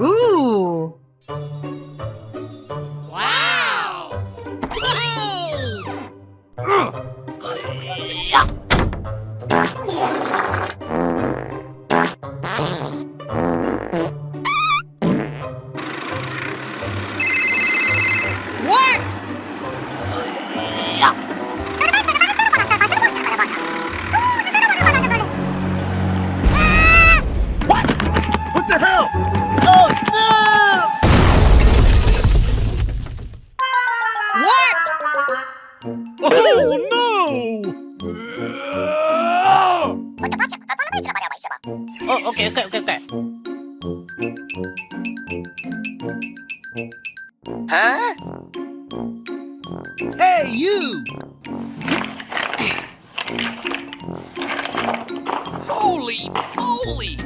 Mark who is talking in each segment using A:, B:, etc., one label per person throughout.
A: Ooh!
B: Wow! What?
C: What the hell?
B: Oh no! What? Oh no! Oh, okay. Huh? Hey, you! Holy moly!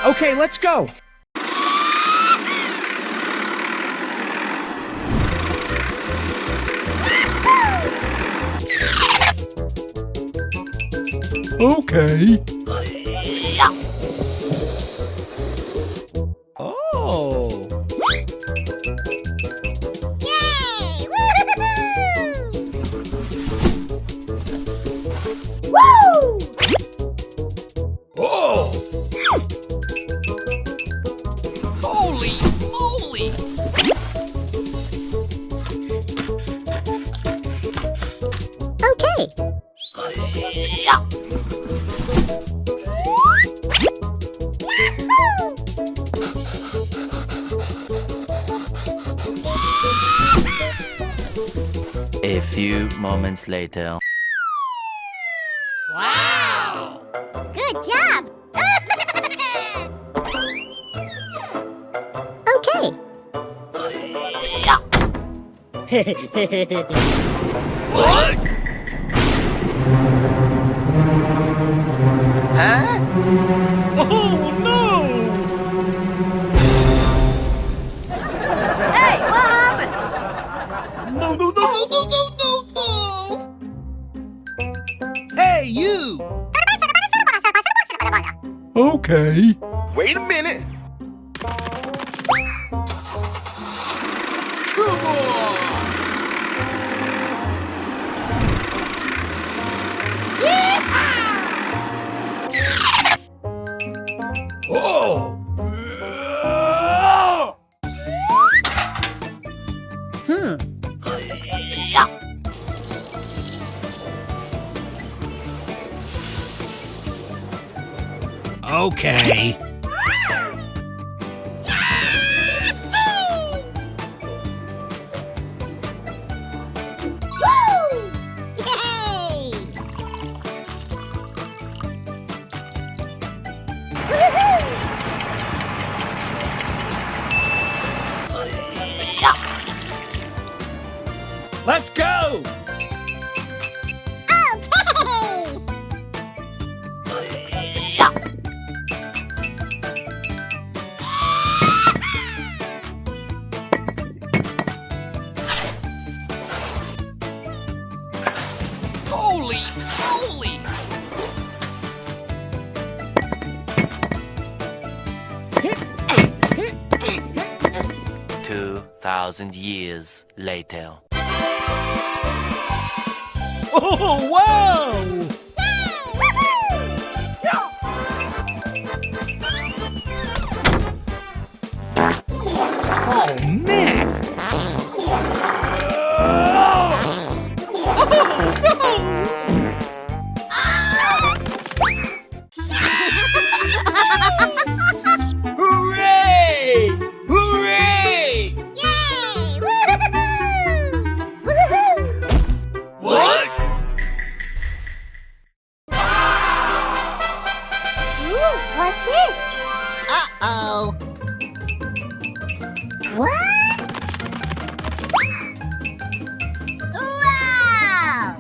C: Okay, let's go. Okay. Oh.
B: Yay! Woo!
C: Oh.
B: Holy moly!
A: Okay.
D: A few moments later.
B: Wow!
A: Good job! Okay.
B: What? Huh? Oh no!
A: Hey, what happened?
B: No! Hey, you!
C: Okay.
E: Wait a minute.
C: Come on. Oh.
B: Okay.
C: Let's go.
B: Holy moly!
D: 2,000 years later.
B: Oh wow!
C: Oh man.
B: Hooray! Hooray! What?
A: Ooh, what's this?
B: Uh-oh.
A: What? Wow!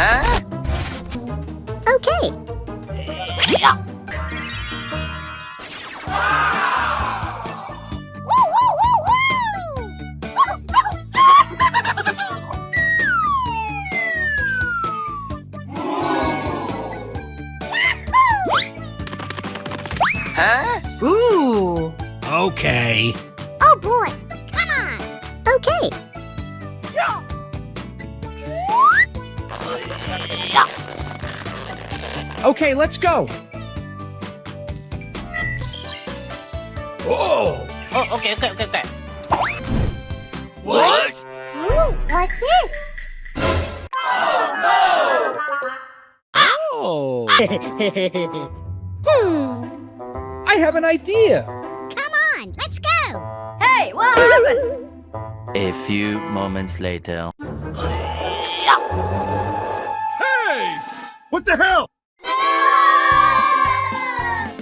B: Huh?
A: Okay. Woo, woo, woo,
B: Huh?
E: Ooh.
C: Okay.
A: Oh boy, come on. Okay.
C: Okay, let's go. Oh!
E: Oh, okay.
B: What?
A: Ooh, what's it?
C: Oh!
A: Hmm.
C: I have an idea.
A: Come on, let's go.
E: Hey, what happened?
D: A few moments later.
C: Hey! What the hell?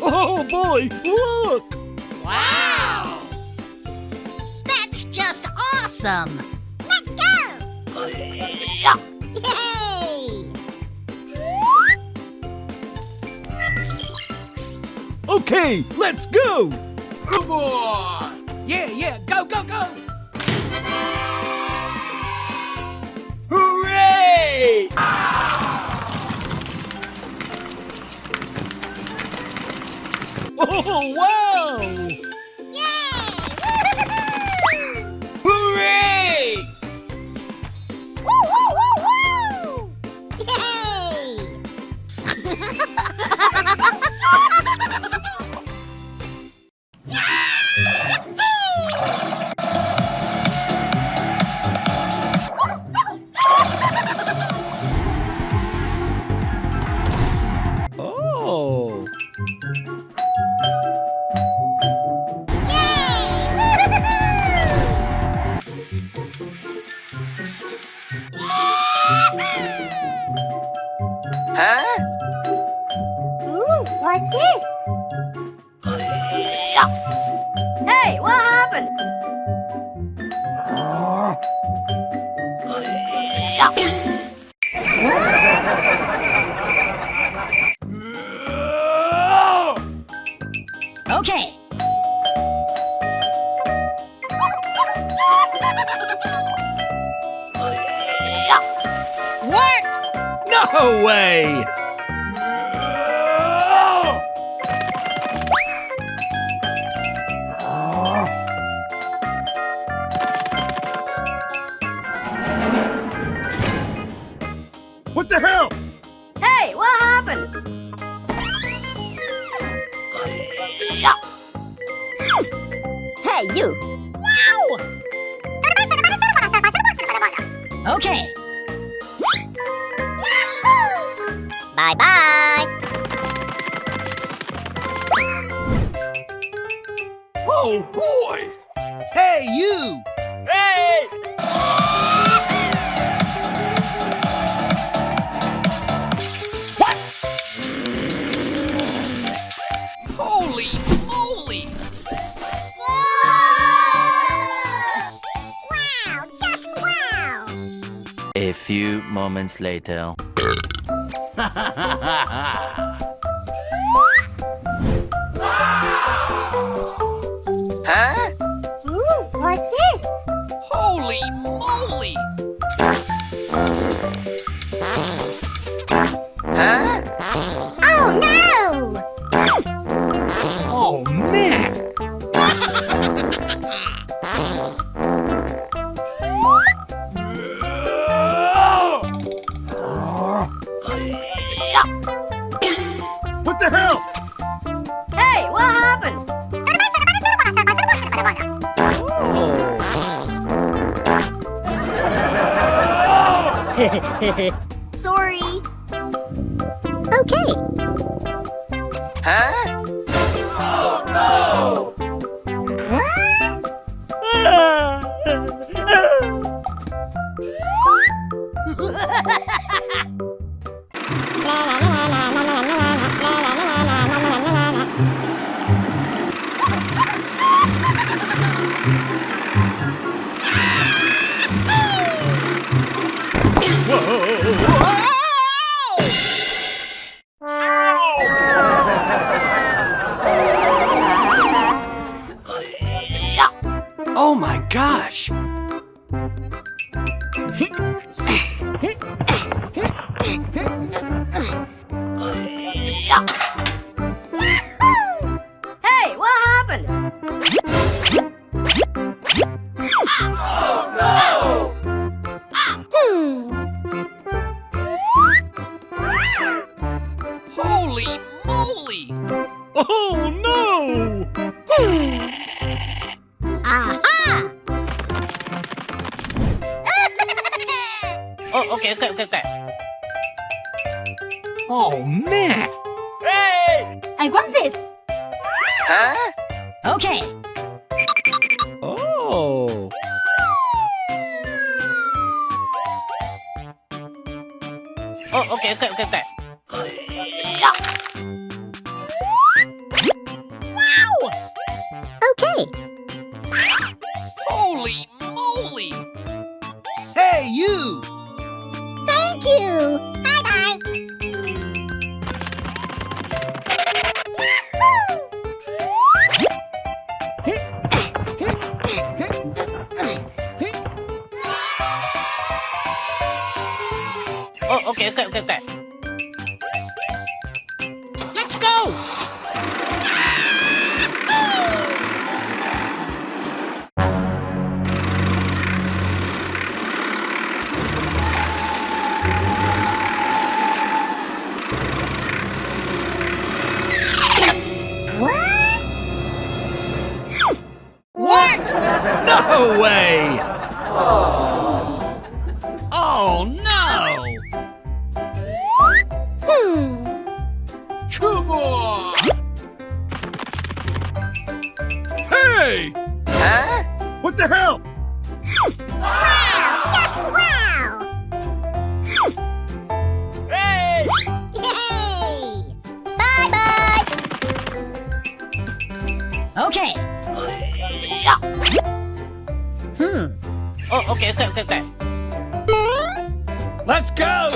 C: Oh boy, look!
E: Wow.
B: That's just awesome!
A: Let's go. Yay!
C: Okay, let's go!
B: Come on!
C: Yeah, go!
B: Hooray!
C: Oh, wow!
A: Yay!
B: Hooray!
A: Woo, woo, woo, woo! Yay!
C: Oh!
B: Huh?
A: Ooh, what's it?
E: Hey, what happened?
A: Okay.
B: What?
C: No way! What the hell?
E: Hey, what happened?
A: Hey, you. Wow! Okay. Bye-bye.
B: Oh boy!
C: Hey, you!
B: Hey! What? Holy moly!
A: Wow, just wow.
D: A few moments later.
B: Huh?
A: Ooh, what's it?
B: Holy moly! Huh?
A: Oh, no!
C: Oh, man! What the hell?
E: Hey, what happened?
A: Sorry. Okay.
B: Huh?
C: Whoa!
B: gosh!
E: Hey, what happened?
B: Holy moly!
C: Oh no!
A: Aha!
B: Oh, okay.
C: Oh man!
A: I want this.
B: Huh?
A: Okay.
C: Oh!
B: Oh, okay.
A: Okay.
B: Holy moly!
C: Hey you!
A: Thank you. Bye bye.
B: Oh, okay.
C: Let's go! What? No way! Oh no! Come on! Hey!
B: Huh?
C: What the hell?
A: Wow! Just wow!
C: Hey!
A: Yay! Bye bye. Okay.
B: Oh, okay.
C: Let's go!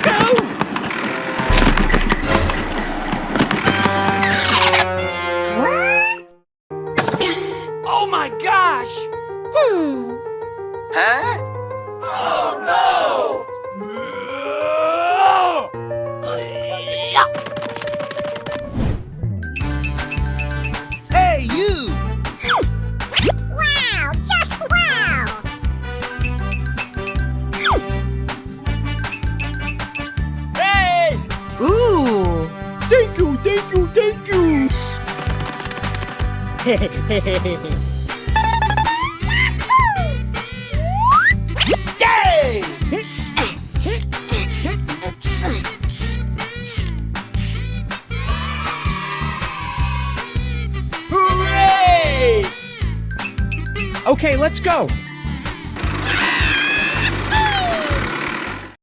C: Go! Oh my gosh!
B: Huh?
C: Hey you!
A: Wow! Just wow!
C: Hey!
E: Ooh.
C: Thank you! Yay! Hooray!
F: Okay, let's go.